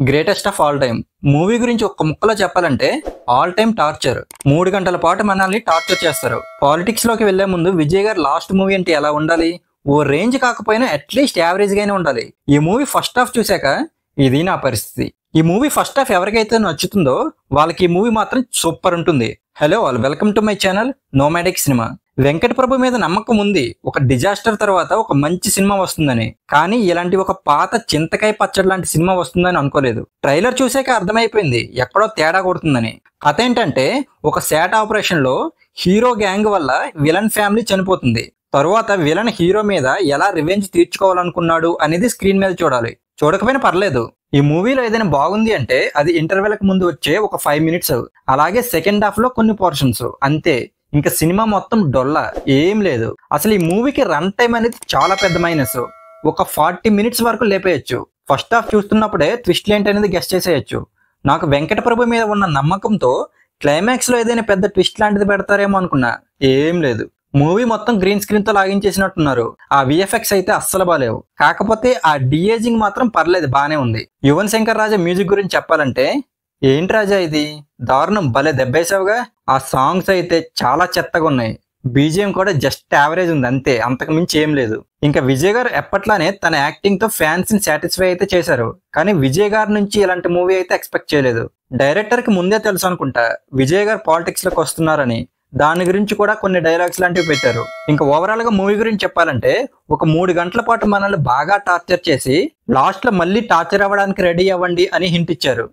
Greatest of all time movie గురించి ఒక్క ముక్కలో చెప్పాలంటే ఆల్ టైమ్ టార్చర్. 3 గంటల పాటు మనల్ని టార్చర్ చేస్తారు. పాలిటిక్స్ లోకి వెళ్లే ముందు విజయ్ గారు లాస్ట్ మూవీ అంటే ఎలా ఉండాలి? ఓ రేంజ్ కాకపోయినా అట్లీస్ట్ యావరేజ్ గానే ఉండాలి. ఈ మూవీ ఫస్ట్ హాఫ్ చూశాక ఇది నా పరిస్థితి. ఈ మూవీ ఫస్ట్ హాఫ్ ఎవరికైతే నచ్చుతుందో వాళ్ళకి ఈ మూవీ మాత్రం సూపర్ ఉంటుంది. Hello all, welcome to my channel nomadic cinema. Venkata Prabhu మీద నమ్మకం ఉంది ఒక డిజాస్టర్ తర్వాత ఒక మంచి సినిమా వస్తుందని. కానీ ఇలాంటి ఒక పాత చింతకాయ పచ్చడి లాంటి సినిమా వస్తుందని అనుకోలేదు. ట్రైలర్ చూసాక అర్థమైపోయింది ఎక్కడో తేడా కొడుతుందని. కథ ఏంటంటే ఒక శాట్ ఆపరేషన్ లో హీరో గ్యాంగ్ వల్ల విలన్ ఫ్యామిలీ చనిపోతుంది. తరువాత విలన్ హీరో మీద ఎలా రివెంజ్ తీర్చుకోవాలనుకున్నాడు అనేది స్క్రీన్ మీద చూడాలి. చూడకపోయినా పర్లేదు. ఈ మూవీలో ఏదైనా బాగుంది అంటే అది ఇంటర్వెల్ కి ముందు వచ్చే ఒక 5 minutes, అలాగే సెకండ్ హాఫ్ లో కొన్ని పోర్షన్స్ అంతే. ఇంకా సినిమా మొత్తం డొల్లా, ఏం లేదు. అసలు ఈ మూవీకి రన్ టైం అనేది చాలా పెద్ద మైనస్. ఒక 40 minutes వరకు లేపేయచ్చు. ఫస్ట్ హాఫ్ చూస్తున్నప్పుడే ట్విస్ట్ ఏంటి అనేది గెస్ట్ చేసేయచ్చు. నాకు వెంకట ప్రభు మీద ఉన్న నమ్మకంతో క్లైమాక్స్ లో ఏదైనా పెద్ద ట్విస్ట్ లాంటిది పెడతారేమో అనుకున్నా, ఏం లేదు. మూవీ మొత్తం గ్రీన్ స్క్రీన్ తో లాగించేసినట్టున్నారు. ఆ విఎఫ్ఎక్స్ అయితే అస్సలు బాలేవు. కాకపోతే ఆ డిఏజింగ్ మాత్రం పర్లేదు, బానే ఉంది. యువన్ శంకర్ రాజా మ్యూజిక్ గురించి చెప్పాలంటే ఏంటి రాజా ఇది దారుణం, భలే దెబ్బేసావుగా. ఆ సాంగ్స్ అయితే చాలా చెత్తగా ఉన్నాయి. బీజిఎం కూడా జస్ట్ యావరేజ్ ఉంది అంతే, అంతకు మించి ఏం లేదు. ఇంకా విజయ్ గారు ఎప్పట్లానే తన యాక్టింగ్ తో ఫ్యాన్స్ ని సాటిస్ఫై అయితే చేశారు. కానీ విజయ్ గారి నుంచి ఇలాంటి మూవీ అయితే ఎక్స్పెక్ట్ చేయలేదు. డైరెక్టర్ కి ముందే తెలుసు అనుకుంటా విజయ్ గారు పాలిటిక్స్ లోకి వస్తున్నారని. దాని గురించి కూడా కొన్ని డైలాగ్స్ లాంటివి పెట్టారు. ఇంకా ఓవరాల్ గా మూవీ గురించి చెప్పాలంటే ఒక 3 గంటల పాటు మనల్ని బాగా టార్చర్ చేసి లాస్ట్ లో మళ్ళీ టార్చర్ అవ్వడానికి రెడీ అవ్వండి అని హింట్ ఇచ్చారు.